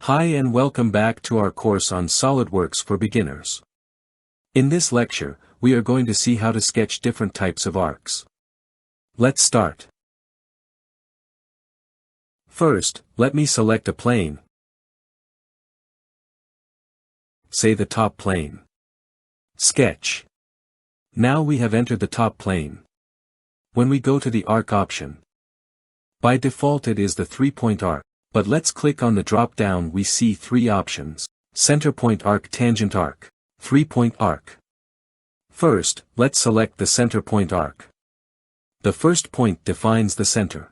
Hi and welcome back to our course on SolidWorks for beginners. In this lecture, we are going to see how to sketch different types of arcs. Let's start. First, let me select a plane. Say the top plane. Sketch. Now we have entered the top plane. When we go to the arc option, by default it is the 3-point arc, but let's click on the drop-down. We see three options: center point arc, tangent arc, 3-point arc. First, let's select the center point arc. The first point defines the center.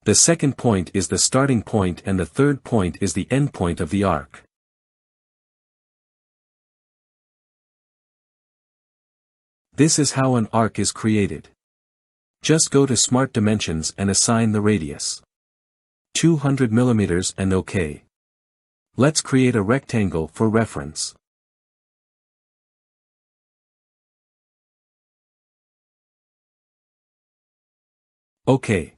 The second point is the starting point and the third point is the end point of the arc. This is how an arc is created. Just go to Smart Dimensions and assign the radius 200 mm and OK. Let's create a rectangle for reference. OK.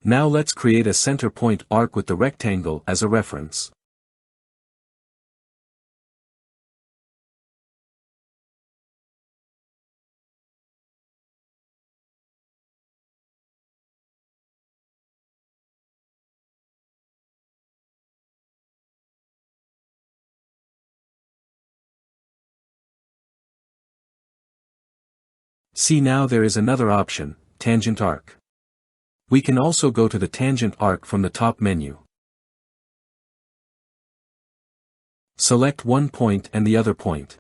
Now let's create a center point arc with the rectangle as a reference. See, now there is another option, tangent arc. We can also go to the tangent arc from the top menu. Select one point and the other point.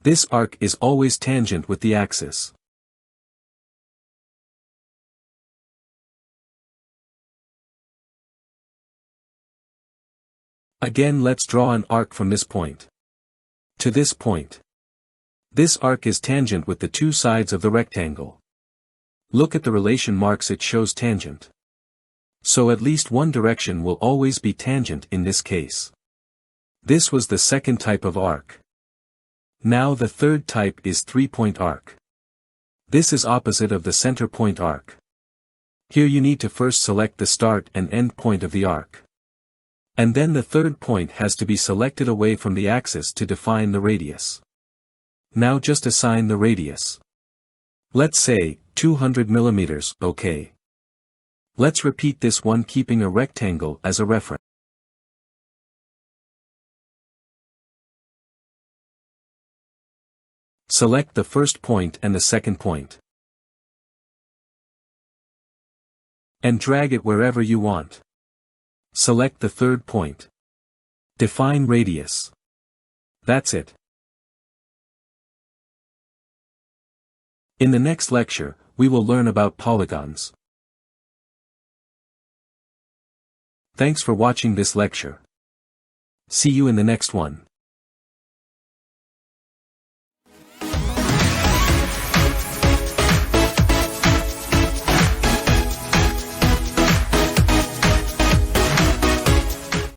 This arc is always tangent with the axis. Again, let's draw an arc from this point to this point. This arc is tangent with the two sides of the rectangle. Look at the relation marks, it shows tangent. So at least one direction will always be tangent in this case. This was the second type of arc. Now the third type is 3-point arc. This is opposite of the center point arc. Here you need to first select the start and end point of the arc. And then the third point has to be selected away from the axis to define the radius. Now just assign the radius. Let's say 200 mm, OK. Let's repeat this one, keeping a rectangle as a reference. Select the first point and the second point. And drag it wherever you want. Select the third point. Define radius. That's it. In the next lecture, we will learn about polygons. Thanks for watching this lecture. See you in the next one.